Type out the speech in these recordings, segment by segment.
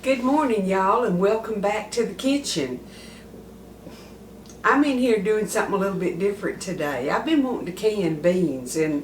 Good morning, y'all, and welcome back to the kitchen. I'm in here doing something a little bit different today. I've been wanting to can beans and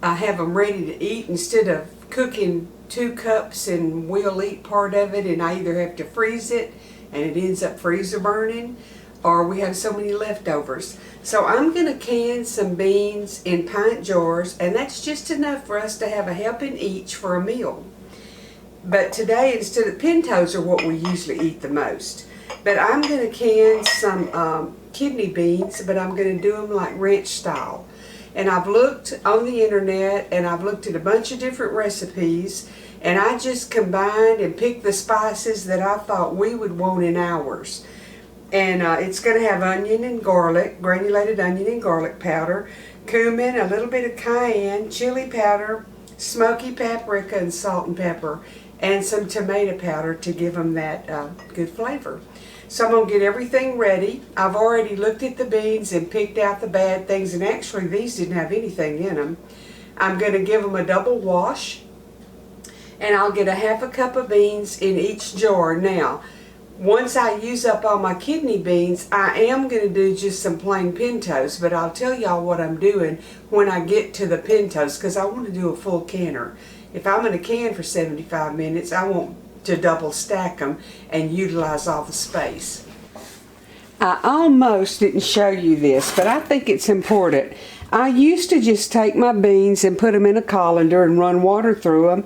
have them ready to eat instead of cooking 2 cups and we'll eat part of it, and I either have to freeze it and it ends up freezer burning, or we have so many leftovers. So I'm going to can some beans in pint jars, and that's just enough for us to have a helping each for a meal. But today, instead of pintos are what we usually eat the most. But I'm going to can some kidney beans, but I'm going to do them like ranch style. And I've looked on the internet and I've looked at a bunch of different recipes, and I just combined and picked the spices that I thought we would want in ours. And it's going to have onion and garlic, granulated onion and garlic powder, cumin, a little bit of cayenne, chili powder, smoky paprika and salt and pepper, and some tomato powder to give them that good flavor. So I'm going to get everything ready. I've already looked at the beans and picked out the bad things, and actually these didn't have anything in them. I'm going to give them a double wash, and I'll get a half a cup of beans in each jar. Now, once I use up all my kidney beans, I am going to do just some plain pintos, but I'll tell y'all what I'm doing when I get to the pintos, because I want to do a full canner. If I'm going to can for 75 minutes, I want to double stack them and utilize all the space. I almost didn't show you this, but I think it's important. I used to just take my beans and put them in a colander and run water through them.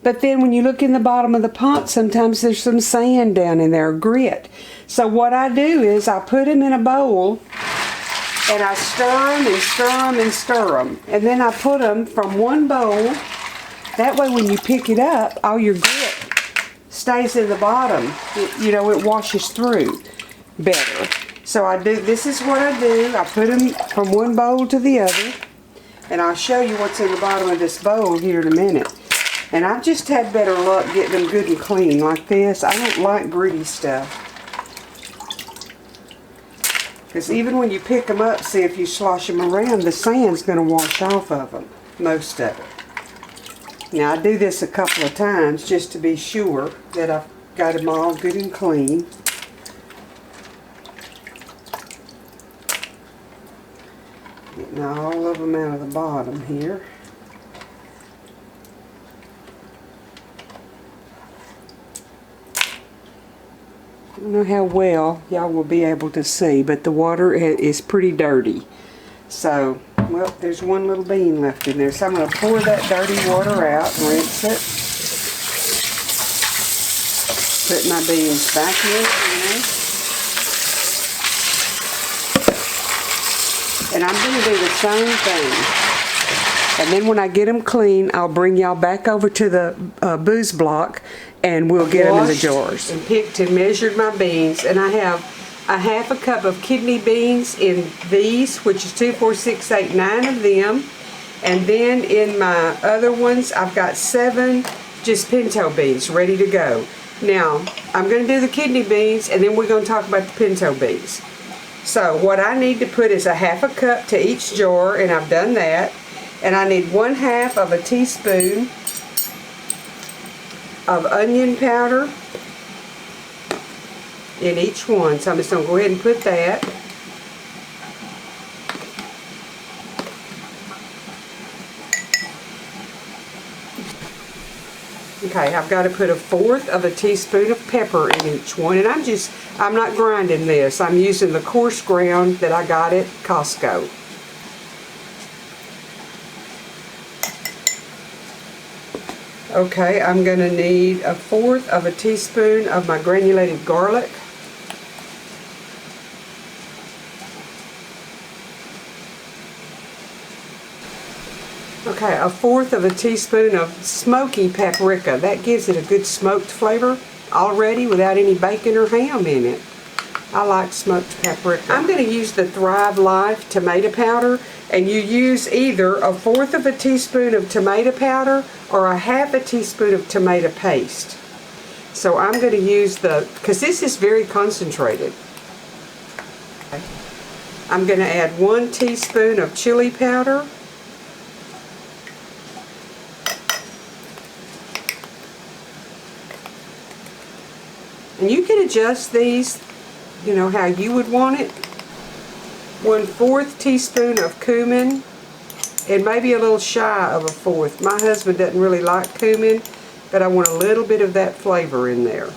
But then when you look in the bottom of the pot, sometimes there's some sand down in there, grit. So what I do is I put them in a bowl and I stir them and stir them and stir them. And then I put them from one bowl. That way when you pick it up, all your grit stays in the bottom. It washes through better. So this is what I do. I put them from one bowl to the other. And I'll show you what's in the bottom of this bowl here in a minute. And I've just had better luck getting them good and clean like this. I don't like gritty stuff. Because even when you pick them up, see, if you slosh them around, the sand's going to wash off of them, most of it. Now I do this a couple of times just to be sure that I've got them all good and clean. Getting all of them out of the bottom here. I don't know how well y'all will be able to see, but the water is pretty dirty. So, well, there's one little bean left in there. So I'm going to pour that dirty water out and rinse it. Put my beans back in here. And I'm going to do the same thing. And then when I get them clean, I'll bring y'all back over to the booze block, and we'll get them in the jars. And picked and measured my beans, and I have a half a cup of kidney beans in these, which is 2, 4, 6, 8, 9 of them. And then in my other ones, I've got 7 just pinto beans ready to go. Now, I'm going to do the kidney beans, and then we're going to talk about the pinto beans. So what I need to put is a half a cup to each jar, and I've done that. And I need 1/2 of a teaspoon of onion powder in each one. So I'm just going to go ahead and put that. Okay, I've got to put 1/4 of a teaspoon of pepper in each one. And I'm not grinding this. I'm using the coarse ground that I got at Costco. Okay, I'm going to need 1/4 of a teaspoon of my granulated garlic. Okay, 1/4 of a teaspoon of smoky paprika. That gives it a good smoked flavor already without any bacon or ham in it. I like smoked paprika. I'm going to use the Thrive Life tomato powder, and you use either 1/4 of a teaspoon of tomato powder or 1/2 teaspoon of tomato paste. So I'm going to use because this is very concentrated. Okay. I'm going to add 1 teaspoon of chili powder. And you can adjust these, you know, how you would want it. 1/4 teaspoon of cumin, and maybe a little shy of a 1/4. My husband doesn't really like cumin, but I want a little bit of that flavor in there.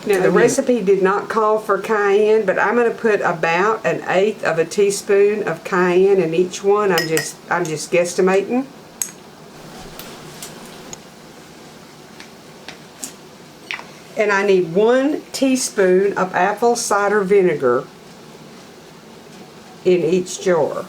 Now the recipe did not call for cayenne, but I'm going to put about 1/8 of a teaspoon of cayenne in each one. I'm just guesstimating. And I need 1 teaspoon of apple cider vinegar in each jar.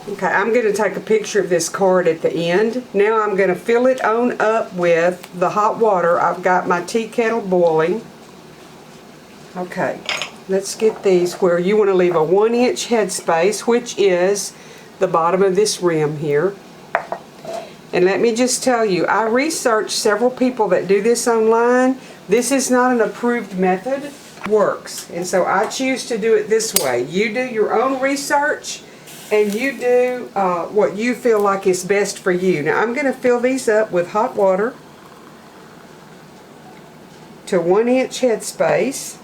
Okay, I'm going to take a picture of this card at the end. Now I'm going to fill it on up with the hot water. I've got my tea kettle boiling. Okay, let's get these where you want to leave a 1-inch headspace, which is the bottom of this rim here. And let me just tell you, I researched several people that do this online. This is not an approved method. It works. And so I choose to do it this way. You do your own research, and you do what you feel like is best for you. Now I'm going to fill these up with hot water to 1-inch headspace.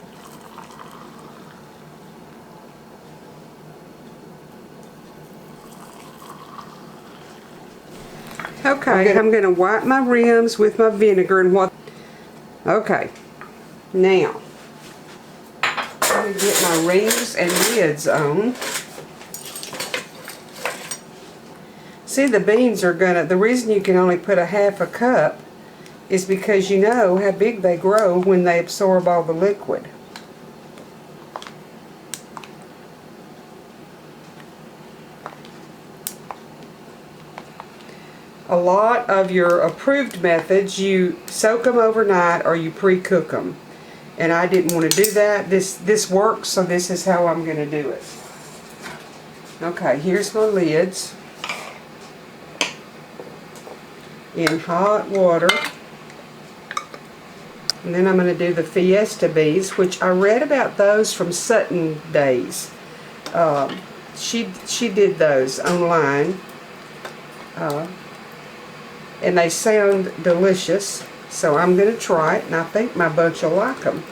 Okay, I'm going to wipe my rims with my vinegar and what. Okay, now I'm going to get my rings and lids on. See, the beans are gonna, the reason you can only put 1/2 cup is because you know how big they grow when they absorb all the liquid. A lot of your approved methods, you soak them overnight or you pre-cook them. And I didn't want to do that. This works, so this is how I'm going to do it. Okay, here's my lids. In hot water, and then I'm going to do the Fiesta beans, which I read about those from Sutton Days. She did those online, and they sound delicious. So I'm going to try it, and I think my bunch will like them.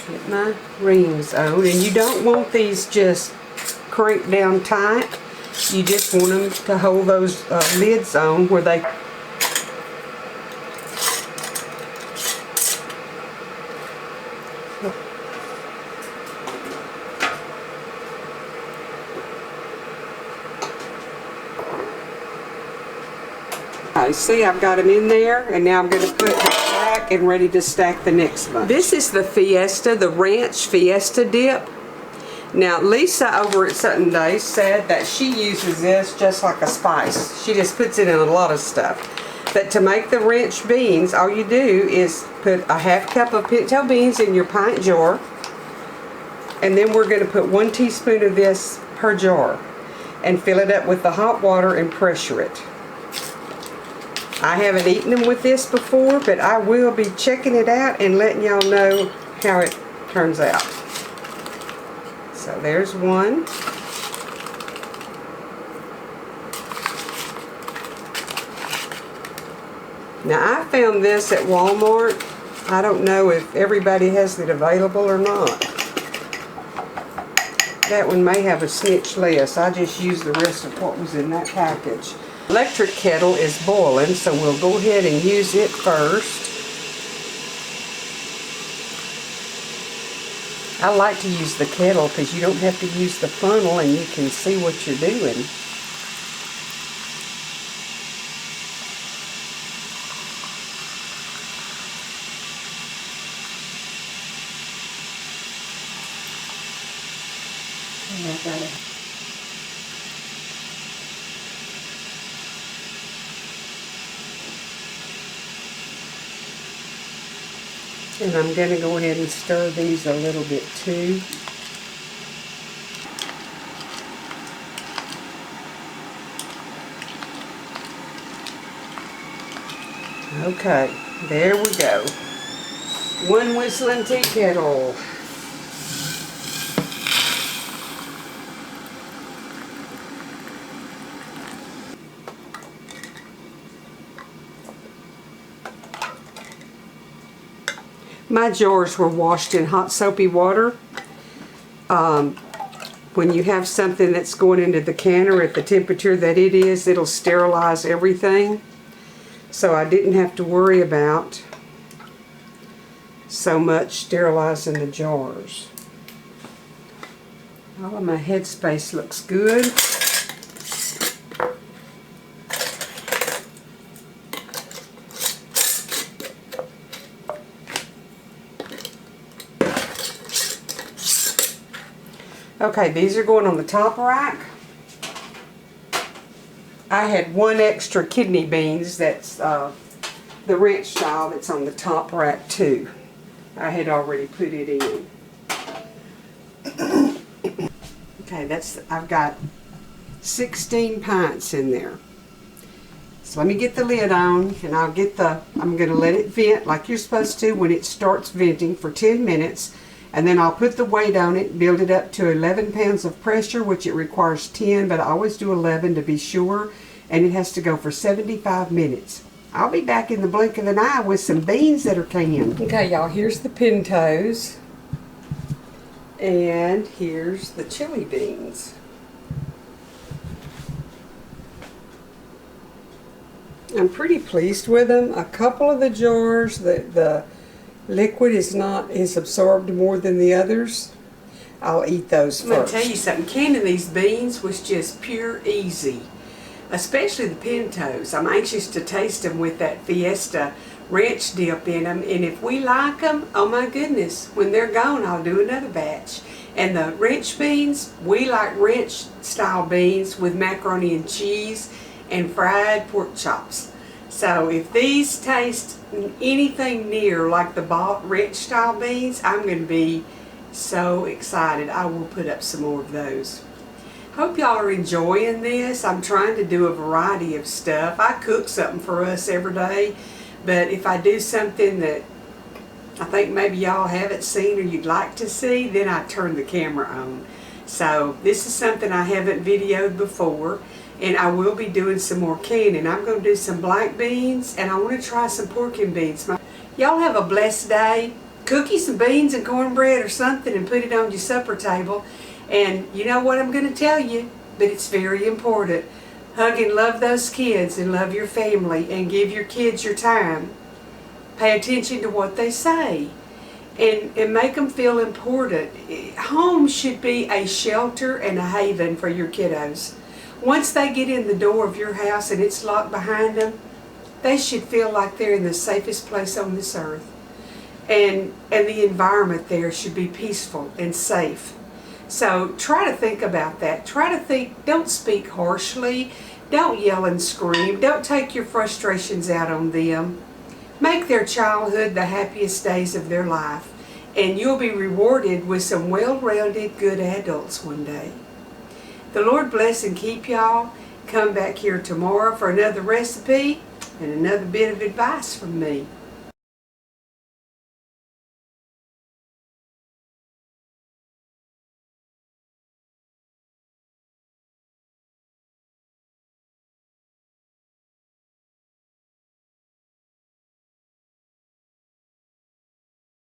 Get my rings on, and you don't want these just cranked down tight. You just want them to hold those lids on where they. Okay, see, I've got them in there, and now I'm going to put them back and ready to stack the next bunch. This is the Fiesta, the Ranch Fiesta dip. Now, Lisa over at Sutton Days said that she uses this just like a spice. She just puts it in a lot of stuff. But to make the ranch beans, all you do is put a 1/2 cup of pinto beans in your pint jar. And then we're going to put 1 teaspoon of this per jar. And fill it up with the hot water and pressure it. I haven't eaten them with this before, but I will be checking it out and letting y'all know how it turns out. So there's one. Now I found this at Walmart. I don't know if everybody has it available or not. That one may have a snitch less. I just used the rest of what was in that package. Electric kettle is boiling, so we'll go ahead and use it first. I like to use the kettle because you don't have to use the funnel and you can see what you're doing. And I've got it. And I'm going to go ahead and stir these a little bit too. Okay, there we go. 1 whistling tea kettle. My jars were washed in hot soapy water. When you have something that's going into the canner at the temperature that it is, it'll sterilize everything. So I didn't have to worry about so much sterilizing the jars. All of my headspace looks good. Okay, these are going on the top rack. I had one extra kidney beans, that's the ranch style, that's on the top rack too. I had already put it in. Okay, I've got 16 pints in there. So let me get the lid on, and I'm going to let it vent like you're supposed to when it starts venting for 10 minutes. And then I'll put the weight on it, build it up to 11 pounds of pressure, which it requires 10, but I always do 11 to be sure. And it has to go for 75 minutes. I'll be back in the blink of an eye with some beans that are canned. Okay, y'all, here's the pintos. And here's the chili beans. I'm pretty pleased with them. A couple of the jars, the liquid is absorbed more than the others. I'll eat those first. I'm going to tell you something. Canning these beans was just pure easy. Especially the pintos. I'm anxious to taste them with that Fiesta ranch dip in them. And if we like them, oh my goodness, when they're gone, I'll do another batch. And the ranch beans, we like ranch style beans with macaroni and cheese and fried pork chops. So if these taste anything near like the bought ranch style beans, I'm going to be so excited. I will put up some more of those. Hope y'all are enjoying this. I'm trying to do a variety of stuff. I cook something for us every day, but if I do something that I think maybe y'all haven't seen or you'd like to see, then I turn the camera on. So this is something I haven't videoed before, and I will be doing some more canning. I'm going to do some black beans, and I want to try some pork and beans. Y'all have a blessed day. Cook you some beans and cornbread or something and put it on your supper table. And you know what I'm going to tell you, but it's very important. Hug and love those kids and love your family and give your kids your time. Pay attention to what they say and make them feel important. Home should be a shelter and a haven for your kiddos. Once they get in the door of your house and it's locked behind them, they should feel like they're in the safest place on this earth. And the environment there should be peaceful and safe. So try to think about that. Try to think, don't speak harshly, don't yell and scream, don't take your frustrations out on them. Make their childhood the happiest days of their life, and you'll be rewarded with some well-rounded, good adults one day. The Lord bless and keep y'all. Come back here tomorrow for another recipe and another bit of advice from me.